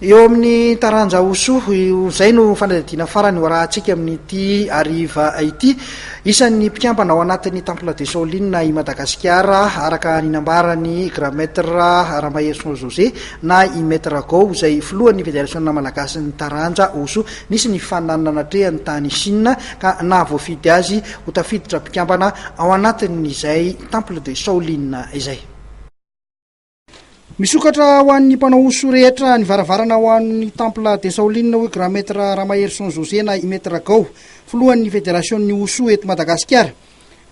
eo amin'ny taranja oso zay no fanadidina farany rahantsika amin'ity ariva ity isan'ny mpikambana ao anatin'ny temple de Saoline i Madagasikara araka ninambarany grand-maître Ramahery José na i maître Gao izay filohan'ny fédération malagasy ny taranja oso nisy ny fananana trehany tany Chine ka nahavoafidy azy ho tafiditra mpikambana ao anatin'izay temple de Saoline izay. Misokatra ho an'ny mpanao oso rehetra ny varavarana ho an'ny temple de Saoline hoe grand-maître Ramahery José na i maître Gao filohan'ny fédération ny oso eto Madagasikara.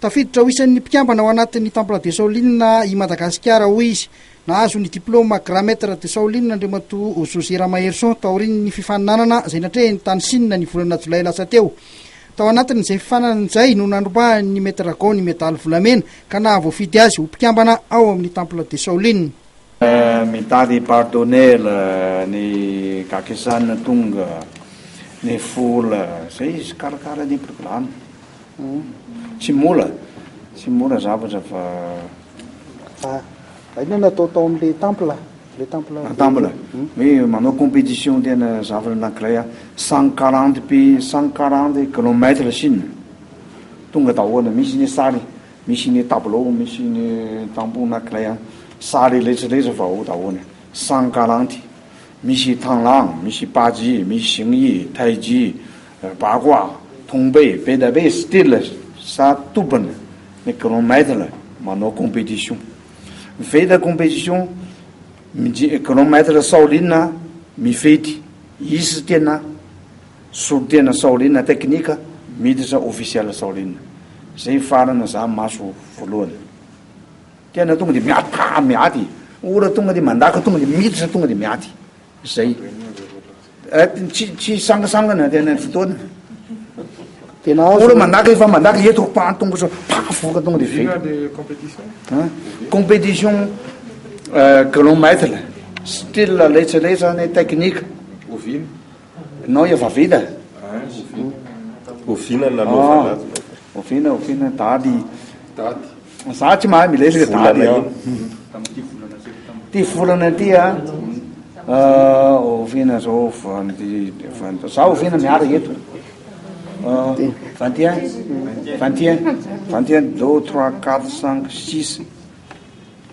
Tafiditra ho isan'ny mpikambana ao anatin'ny temple de Saoline i Madagasikara ho izy. Nahazo ny diplôma grand-maître de Saoline Andriamatoa José Ramahery taorian'ny fifaninanana izay natrehiny tany Chine ny volana Jolay lasa teo. Tao anatin'izay fifaninanana izay no nandrombahany maître Gao ny medaly volamena ka nahavoafidy azy ho mpikambana ao amin'ny temple de Saoline. Mitady pardonnel ny kakisana tonga ny fola zay izy karakara ny programme tsy mola zavatra fa ina natao amin'le temple oui manao compétition tena zavatra anankiray 140 kilomètres Chine tonga daholo misy ny sary misy ny tableau misy ny tamboho anankiray sary letraretra fa ho daholo 140 misy Tanglang misy Paji misy Xingyi Taiji Bagua Tongbe Bedabe style sa tobana ny kilomètre manao compétition vita compétition kilomètre Saoline mifety izy tena tena Saoline technique miditra officiel Saoline zay farana za maso voalohany tena tonga di miaty ora tonga di mandaka tonga di miditra tonga di miaty zay tsy sangasangana tena fotoana tena ora mandaka efa mandaka eto tonga so pafoka tonga di vita compétition kilomètre style letraretra ny technique no efa vita ovina dady za tsy mahay milesaka dady ty volana ty ovina zao za ovina miara eto 21 2 3 4 5 6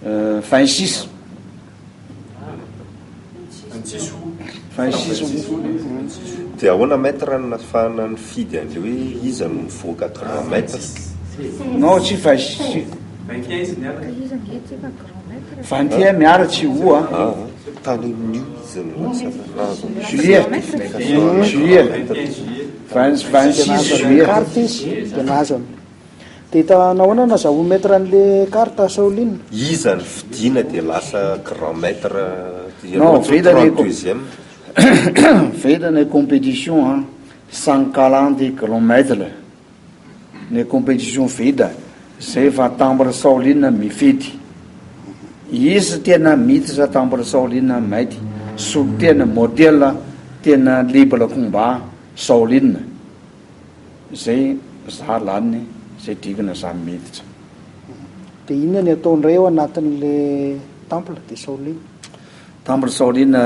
26 dia ahoana maître nafahana ny fidy an'le hoe iza no mivoaka grand-maître no tsy 21 miaratsy io tany amin'io izy no juillet 26 juillet carte izy de nazany de nahoana nazahoa maître an'le carte Saoline iza ny fidina de lasa grand-maître non vita ny compétition 140 kilomètres ny compétition vita zay fa temple Saoline mifety izy tena miditra temple Saoline maity so tena modèle tena libre combat Saoline zay za laniny zay dikana za miditra de inona ny ataondray ao anatin'le temple de Saoline temple Saoline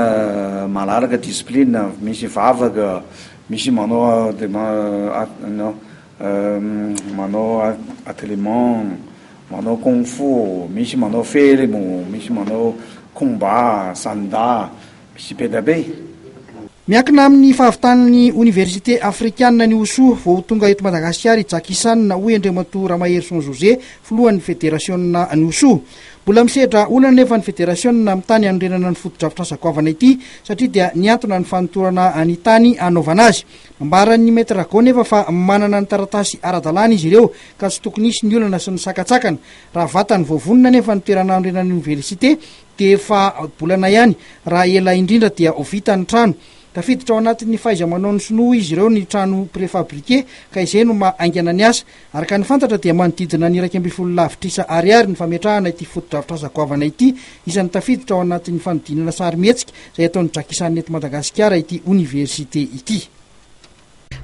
malalaka discipline misy vavaka misy manao manao ateliement manao kung fu misy manao fermo misy manao combat sanda misy pedabe. Miankina amin'ny fahavitan'ny université africaine ny Oso vao tonga eto Madagasikara Jakisanina hoy Andriamatoa Ramahery José filohan'ny fédération ny Oso. Mbola misedra olana nefa ny fédération mitany anorenana ny foto-drafitrasa zakoavana ity satria dia niantona ny fanotorana any tany anaovana azy. Ambaran'ny maître Gao nefa fa manana ny taratasy ara-dalàna izy ireo ka tsy tokony isy ny olana sy ny sakatsakana. Raha vatany voavonina nefa ny toerana anorenan'ny université dia efa bolana ihany raha ela indrindra dia ho vita ny trano. Tafiditra ao anatin'ny fahaiza-manao ny sinoa izy ireo ny trano préfabriqué ka izay no mahaingana ny asa. Araka ny fantatra dia manodidina ny 2.000 lavitrisa ariary ny fametrahana ity foto-drafitrasa zakoavana ity izany tafiditra ao anatin'ny fanodinana sary mihetsika izay ataon'ny Jakisanina eto Madagasikara ity université ity.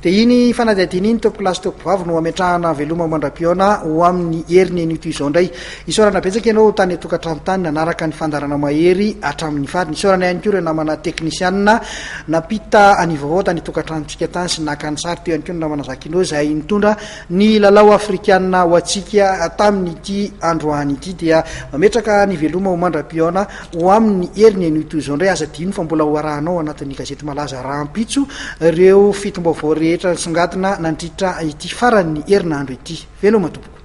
de iny fanadihadiana iny toko lasy toko vavy no ametrahana veloma mandra-piona ho amin'ny heriny an'ito izao indray isorana betsaka ianao tany atokantrano tany nanaraka ny fandarana mahery hatramin'ny fariny isorana ihany koa ireo namana teknisianina napita anivaovao tany atokantranotsika tany sy naka ny sary teo ihany koa ny namana zakinao izay nitondra ny lalao afrikanina ho antsika tamin'ny ity androany ity dia mametraka ny veloma ho mandra-piona ho amin'ny heriny an'ito izao indray aza dino fa mbola ho arahanao anatin'ny gazety malaza rahampitso ireo fitombaovao rehetra songatina nandritra ity faran'ny herinandro ity veloma tompoko